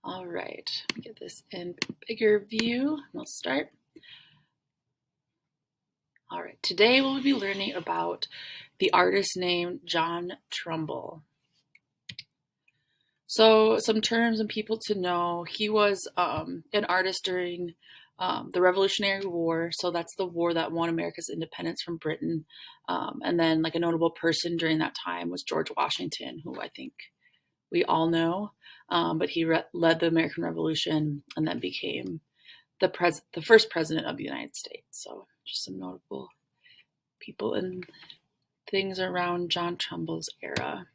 All right, get this in bigger view. We'll start. All right, today we'll be learning about the artist named John Trumbull. So some terms and people to know. He was an artist during the Revolutionary War. So that's the war that won America's independence from Britain. And then like a notable person during that time was George Washington, who I think we all know. But he led the American Revolution and then became the first president of the United States. So just some notable people and things around John Trumbull's era.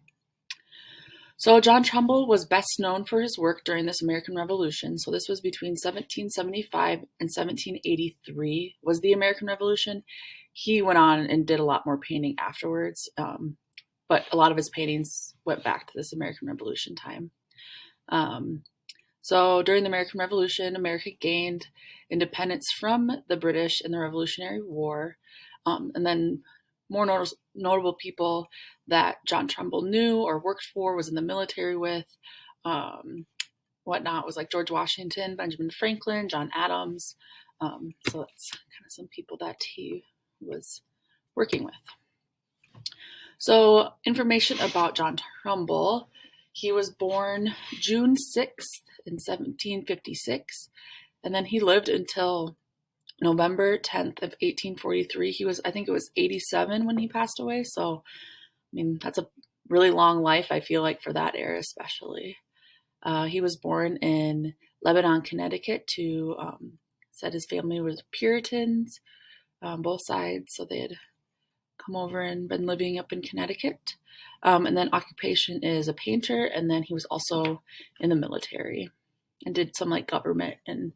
So John Trumbull was best known for his work during this American Revolution. So this was between 1775 and 1783 was the American Revolution. He went on and did a lot more painting afterwards, but a lot of his paintings went back to this American Revolution time. So during the American Revolution, America gained independence from the British in the Revolutionary War. And then more notable people that John Trumbull knew or worked for, was in the military with, whatnot, was like George Washington, Benjamin Franklin, John Adams. So that's kind of some people that he was working with. So information about John Trumbull. He was born June 6th in 1756, and then he lived until November 10th of 1843. I think it was 87 when he passed away. So, I mean, that's a really long life, I feel like, for that era especially. He was born in Lebanon, Connecticut said his family was Puritans, both sides. So they had come over and been living up in Connecticut. And then occupation is a painter. And then he was also in the military and did some like government and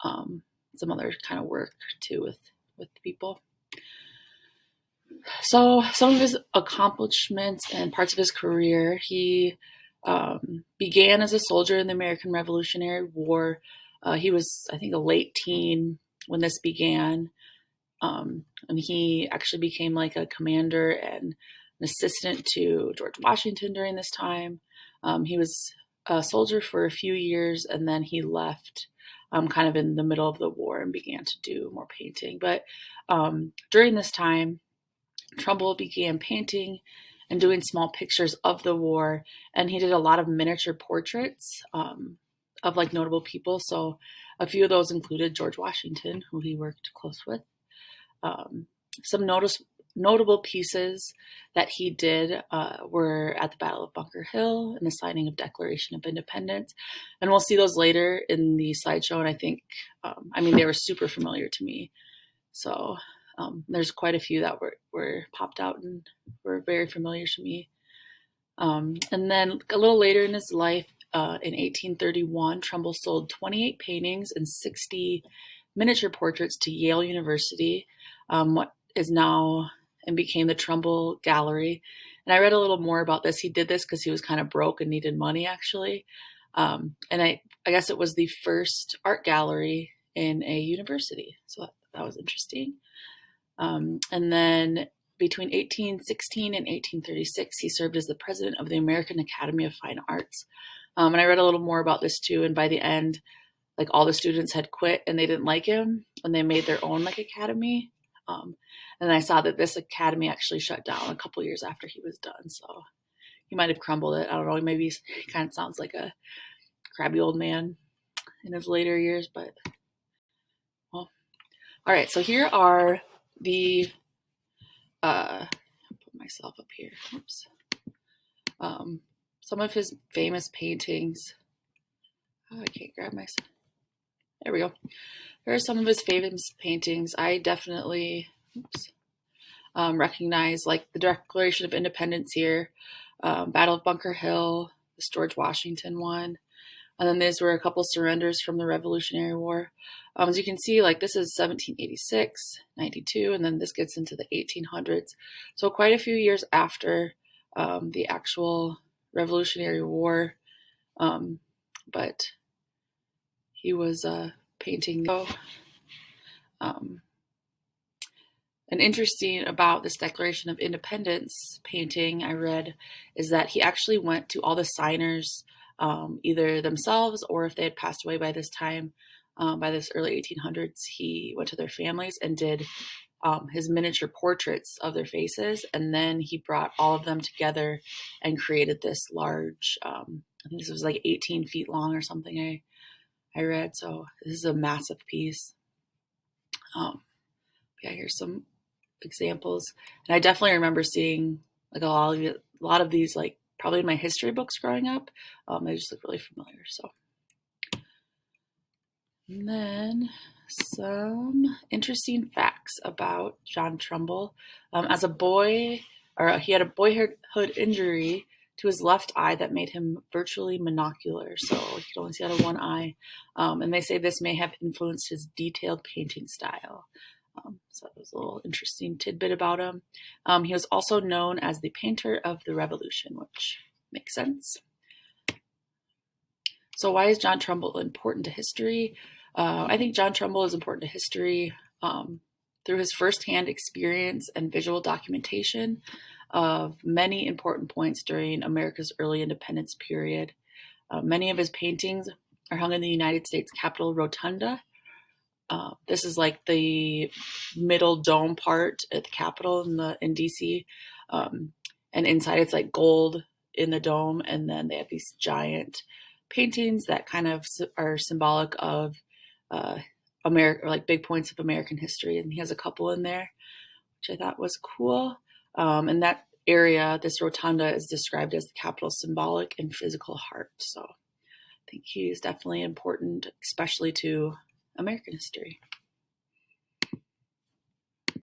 some other kind of work too with people. So some of his accomplishments and parts of his career, he began as a soldier in the American Revolutionary War. He was, I think, a late teen when this began. And he actually became like a commander and an assistant to George Washington during this time. He was a soldier for a few years, and then he left kind of in the middle of the war and began to do more painting. But during this time, Trumbull began painting and doing small pictures of the war, and he did a lot of miniature portraits of like notable people. So a few of those included George Washington, who he worked close with. Some notable pieces that he did were at the Battle of Bunker Hill and the signing of Declaration of Independence. And we'll see those later in the slideshow. And I think, they were super familiar to me. So there's quite a few that were popped out and were very familiar to me. And then a little later in his life, in 1831, Trumbull sold 28 paintings and 60 miniature portraits to Yale University, what is now and became the Trumbull Gallery. And I read a little more about this. He did this because he was kind of broke and needed money, actually. And I guess it was the first art gallery in a university. So that was interesting. And then between 1816 and 1836, he served as the president of the American Academy of Fine Arts. And I read a little more about this too. And by the end, like all the students had quit and they didn't like him, and they made their own like academy. And I saw that this academy actually shut down a couple years after he was done. So he might have crumbled it. I don't know. Maybe he kind of sounds like a crabby old man in his later years, but well. All right. So here are the, I'll put myself up here. Oops. Some of his famous paintings. Oh, I can't grab myself. There we go. Here are some of his famous paintings. I definitely recognize like the Declaration of Independence here, Battle of Bunker Hill, this George Washington one. And then these were a couple surrenders from the Revolutionary War. As you can see, like this is 1786, 92, and then this gets into the 1800s. So quite a few years after the actual Revolutionary War. But he was painting. And interesting about this Declaration of Independence painting I read is that he actually went to all the signers either themselves or if they had passed away by this time. By this early 1800s, he went to their families and did his miniature portraits of their faces, and then he brought all of them together and created this large, I think this was like 18 feet long or something I read. So this is a massive piece. Yeah, here's some examples. And I definitely remember seeing like a lot of these, like probably in my history books growing up. They just look really familiar. So, and then some interesting facts about John Trumbull. As a boy, he had a boyhood injury to his left eye that made him virtually monocular, so he could only see out of one eye. And they say this may have influenced his detailed painting style. So that was a little interesting tidbit about him. He was also known as the painter of the Revolution, which makes sense. So why is John Trumbull important to history? I think John Trumbull is important to history through his firsthand experience and visual documentation of many important points during America's early independence period. Many of his paintings are hung in the United States Capitol Rotunda. This is like the middle dome part at the Capitol in DC, and inside it's like gold in the dome, and then they have these giant paintings that kind of are symbolic of America, or like big points of American history, and he has a couple in there, which I thought was cool. And that area, this rotunda, is described as the Capitol's symbolic and physical heart. So I think he is definitely important, especially to American history.